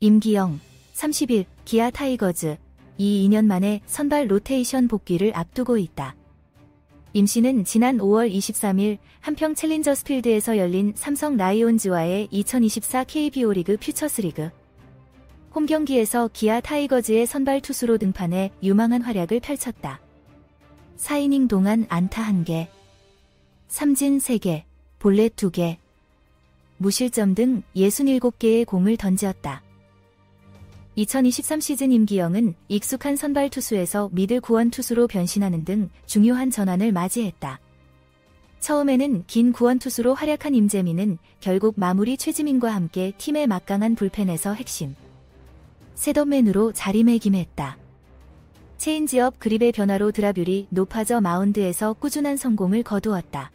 임기영, 30일, 기아 타이거즈, 2년 만에 선발 로테이션 복귀를 앞두고 있다. 임 씨는 지난 5월 23일 한평 챌린저스 필드에서 열린 삼성 라이온즈와의 2024 KBO 리그 퓨처스리그 홈 경기에서 기아 타이거즈의 선발 투수로 등판해 유망한 활약을 펼쳤다. 4이닝 동안 안타 1개, 삼진 3개, 볼넷 2개, 무실점 등 67개의 공을 던지었다. 2023 시즌 임기영은 익숙한 선발 투수에서 미들 구원 투수로 변신하는 등 중요한 전환을 맞이했다. 처음에는 긴 구원 투수로 활약한 임재민은 결국 마무리 최지민과 함께 팀의 막강한 불펜에서 핵심 셋업맨으로 자리매김했다. 체인지업 그립의 변화로 드랍률이 높아져 마운드에서 꾸준한 성공을 거두었다.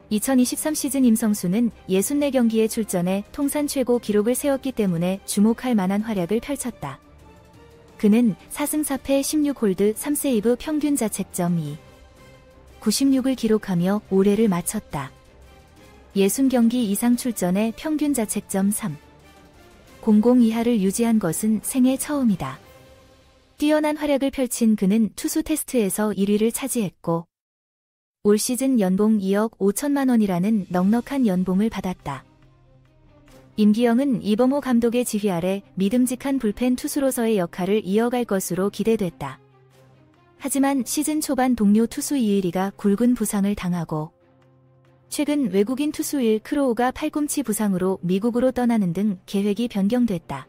2023 시즌 임성수는 64경기에 출전해 통산 최고 기록을 세웠기 때문에 주목할 만한 활약을 펼쳤다. 그는 4승 4패 16홀드 3세이브 평균 자책점 2, 96을 기록하며 올해를 마쳤다. 60경기 이상 출전해 평균 자책점 3, 00 이하를 유지한 것은 생애 처음이다. 뛰어난 활약을 펼친 그는 투수 테스트에서 1위를 차지했고 올 시즌 연봉 2억 5천만 원이라는 넉넉한 연봉을 받았다. 임기영은 이범호 감독의 지휘 아래 믿음직한 불펜 투수로서의 역할을 이어갈 것으로 기대됐다. 하지만 시즌 초반 동료 투수 이의리가 굵은 부상을 당하고 최근 외국인 투수 윌 크로우가 팔꿈치 부상으로 미국으로 떠나는 등 계획이 변경됐다.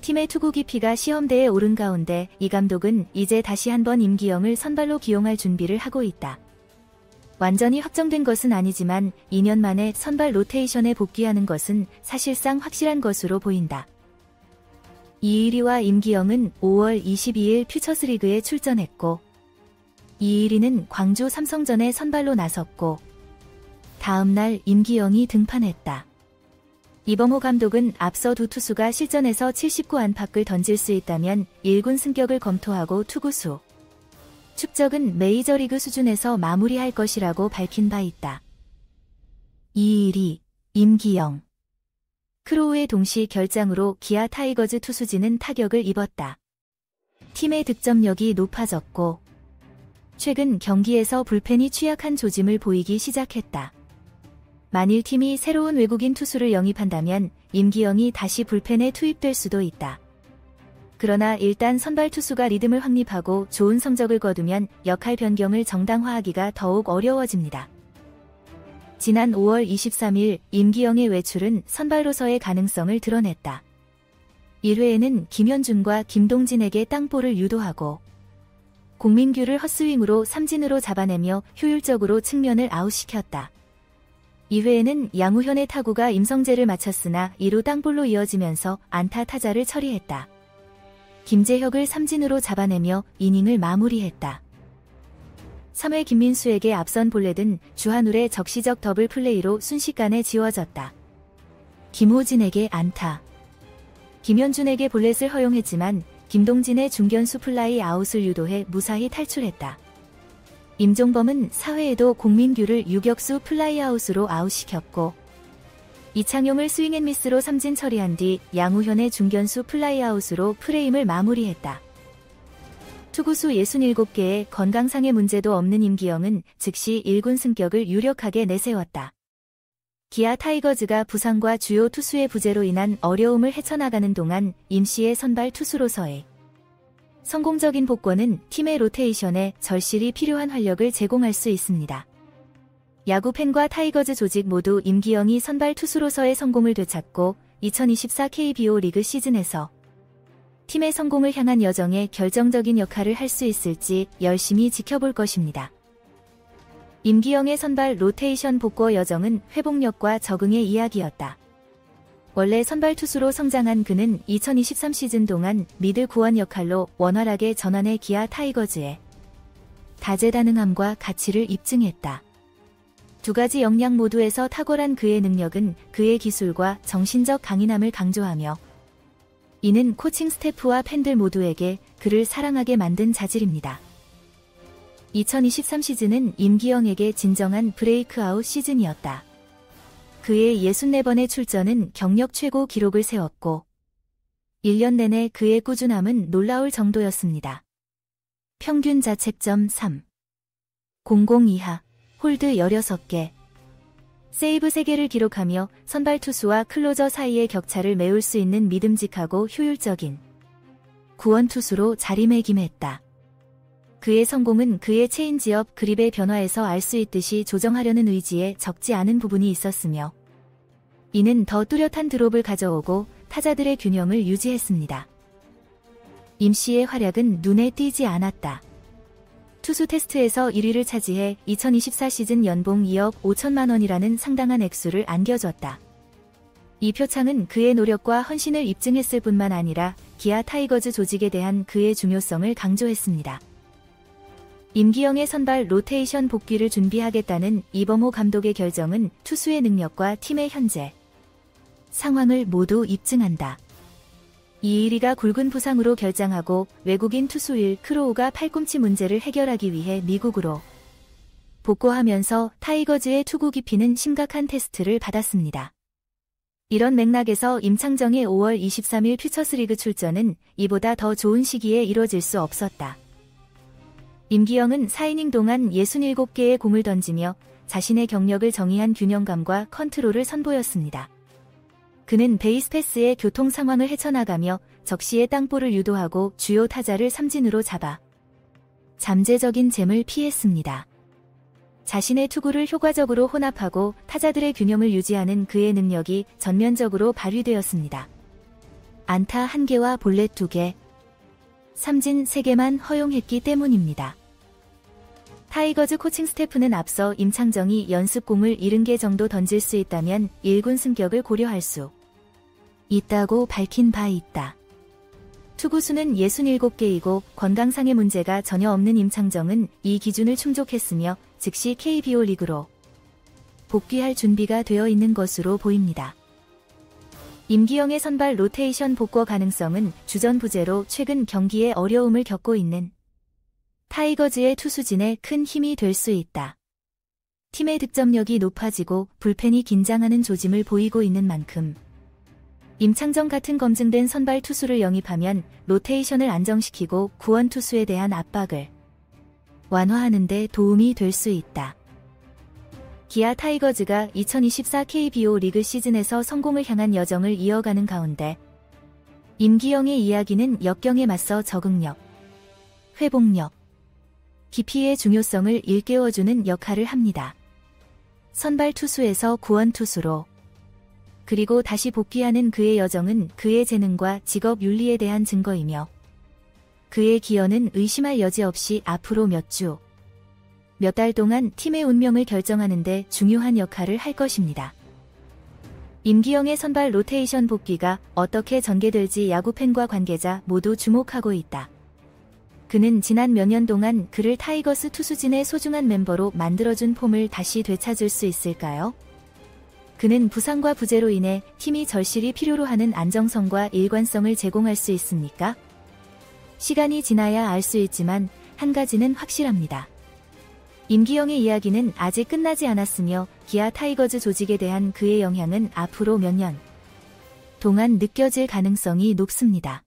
팀의 투구 깊이가 시험대에 오른 가운데 이 감독은 이제 다시 한번 임기영을 선발로 기용할 준비를 하고 있다. 완전히 확정된 것은 아니지만 2년 만에 선발 로테이션에 복귀하는 것은 사실상 확실한 것으로 보인다. 이의리와 임기영은 5월 22일 퓨처스리그에 출전했고 이의리는 광주 삼성전에 선발로 나섰고 다음 날 임기영이 등판했다. 이범호 감독은 앞서 두 투수가 실전에서 79안팎을 던질 수 있다면 1군 승격을 검토하고 투구수 축적은 메이저리그 수준에서 마무리할 것이라고 밝힌 바 있다. 이의리, 임기영, 크로우의 동시 결장으로 기아 타이거즈 투수진은 타격을 입었다. 팀의 득점력이 높아졌고 최근 경기에서 불펜이 취약한 조짐을 보이기 시작했다. 만일 팀이 새로운 외국인 투수를 영입한다면 임기영이 다시 불펜에 투입될 수도 있다. 그러나 일단 선발 투수가 리듬을 확립하고 좋은 성적을 거두면 역할 변경을 정당화하기가 더욱 어려워집니다. 지난 5월 23일 임기영의 외출은 선발로서의 가능성을 드러냈다. 1회에는 김현준과 김동진에게 땅볼을 유도하고 공민규를 헛스윙으로 삼진으로 잡아내며 효율적으로 측면을 아웃시켰다. 2회에는 양우현의 타구가 임성재를 맞췄으나 2루 땅볼로 이어지면서 안타 타자를 처리했다. 김재혁을 삼진으로 잡아내며 이닝을 마무리했다. 3회 김민수에게 앞선 볼넷은 주한울의 적시적 더블 플레이로 순식간에 지워졌다. 김호진에게 안타, 김현준에게 볼넷을 허용했지만 김동진의 중견수 플라이 아웃을 유도해 무사히 탈출했다. 임종범은 4회에도 공민규를 유격수 플라이 아웃으로 아웃시켰고 이창용을 스윙앤미스로 삼진 처리한 뒤 양우현의 중견수 플라이 아웃으로 프레임을 마무리했다. 투구수 67개의 건강상의 문제도 없는 임기영은 즉시 1군 승격을 유력하게 내세웠다. 기아 타이거즈가 부상과 주요 투수의 부재로 인한 어려움을 헤쳐나가는 동안 임 씨의 선발 투수로서의 성공적인 복권은 팀의 로테이션에 절실히 필요한 활력을 제공할 수 있습니다. 야구팬과 타이거즈 조직 모두 임기영이 선발 투수로서의 성공을 되찾고 2024 KBO 리그 시즌에서 팀의 성공을 향한 여정에 결정적인 역할을 할 수 있을지 열심히 지켜볼 것입니다. 임기영의 선발 로테이션 복구 여정은 회복력과 적응의 이야기였다. 원래 선발 투수로 성장한 그는 2023 시즌 동안 미들 구원 역할로 원활하게 전환해 기아 타이거즈에 다재다능함과 가치를 입증했다. 두 가지 역량 모두에서 탁월한 그의 능력은 그의 기술과 정신적 강인함을 강조하며 이는 코칭 스태프와 팬들 모두에게 그를 사랑하게 만든 자질입니다. 2023 시즌은 임기영에게 진정한 브레이크아웃 시즌이었다. 그의 64번의 출전은 경력 최고 기록을 세웠고 1년 내내 그의 꾸준함은 놀라울 정도였습니다. 평균 자책점 3. 00 이하, 홀드 16개. 세이브 3개를 기록하며 선발 투수와 클로저 사이의 격차를 메울 수 있는 믿음직하고 효율적인 구원 투수로 자리매김했다. 그의 성공은 그의 체인지업 그립의 변화에서 알 수 있듯이 조정하려는 의지에 적지 않은 부분이 있었으며 이는 더 뚜렷한 드롭을 가져오고 타자들의 균형을 유지했습니다. 임씨의 활약은 눈에 띄지 않았다. 투수 테스트에서 1위를 차지해 2024 시즌 연봉 2억 5천만 원이라는 상당한 액수를 안겨줬다. 이 표창은 그의 노력과 헌신을 입증했을 뿐만 아니라 기아 타이거즈 조직에 대한 그의 중요성을 강조했습니다. 임기영의 선발 로테이션 복귀를 준비하겠다는 이범호 감독의 결정은 투수의 능력과 팀의 현재 상황을 모두 입증한다. 이의리가 굵은 부상으로 결장하고 외국인 투수 일 크로우가 팔꿈치 문제를 해결하기 위해 미국으로 복구하면서 타이거즈의 투구 깊이는 심각한 테스트를 받았습니다. 이런 맥락에서 임창정의 5월 23일 퓨처스리그 출전은 이보다 더 좋은 시기에 이뤄질 수 없었다. 임기영은 4이닝 동안 67개의 공을 던지며 자신의 경력을 정의한 균형감과 컨트롤을 선보였습니다. 그는 베이스 패스의 교통 상황을 헤쳐나가며 적시의 땅볼을 유도하고 주요 타자를 삼진으로 잡아 잠재적인 잼을 피했습니다. 자신의 투구를 효과적으로 혼합하고 타자들의 균형을 유지하는 그의 능력이 전면적으로 발휘되었습니다. 안타 1개와 볼넷 2개, 삼진 3개만 허용했기 때문입니다. 타이거즈 코칭 스태프는 앞서 임창정이 연습공을 70개 정도 던질 수 있다면 1군 승격을 고려할 수 있다고 밝힌 바 있다. 투구수는 67개이고 건강상의 문제가 전혀 없는 임창정은 이 기준을 충족했으며 즉시 KBO 리그로 복귀할 준비가 되어 있는 것으로 보입니다. 임기영의 선발 로테이션 복구 가능성은 주전부재로 최근 경기에 어려움을 겪고 있는 타이거즈의 투수진에 큰 힘이 될 수 있다. 팀의 득점력이 높아지고 불펜이 긴장하는 조짐을 보이고 있는 만큼 임창정 같은 검증된 선발 투수를 영입하면 로테이션을 안정시키고 구원 투수에 대한 압박을 완화하는 데 도움이 될 수 있다. 기아 타이거즈가 2024 KBO 리그 시즌에서 성공을 향한 여정을 이어가는 가운데 임기영의 이야기는 역경에 맞서 적응력, 회복력, 깊이의 중요성을 일깨워주는 역할을 합니다. 선발 투수에서 구원 투수로 그리고 다시 복귀하는 그의 여정은 그의 재능과 직업 윤리에 대한 증거이며 그의 기여는 의심할 여지 없이 앞으로 몇 주, 몇 달 동안 팀의 운명을 결정하는 데 중요한 역할을 할 것입니다. 임기영의 선발 로테이션 복귀가 어떻게 전개될지 야구팬과 관계자 모두 주목하고 있다. 그는 지난 몇 년 동안 그를 타이거스 투수진의 소중한 멤버로 만들어준 폼을 다시 되찾을 수 있을까요? 그는 부상과 부재로 인해 팀이 절실히 필요로 하는 안정성과 일관성을 제공할 수 있습니까? 시간이 지나야 알 수 있지만 한 가지는 확실합니다. 임기영의 이야기는 아직 끝나지 않았으며 기아 타이거즈 조직에 대한 그의 영향은 앞으로 몇 년 동안 느껴질 가능성이 높습니다.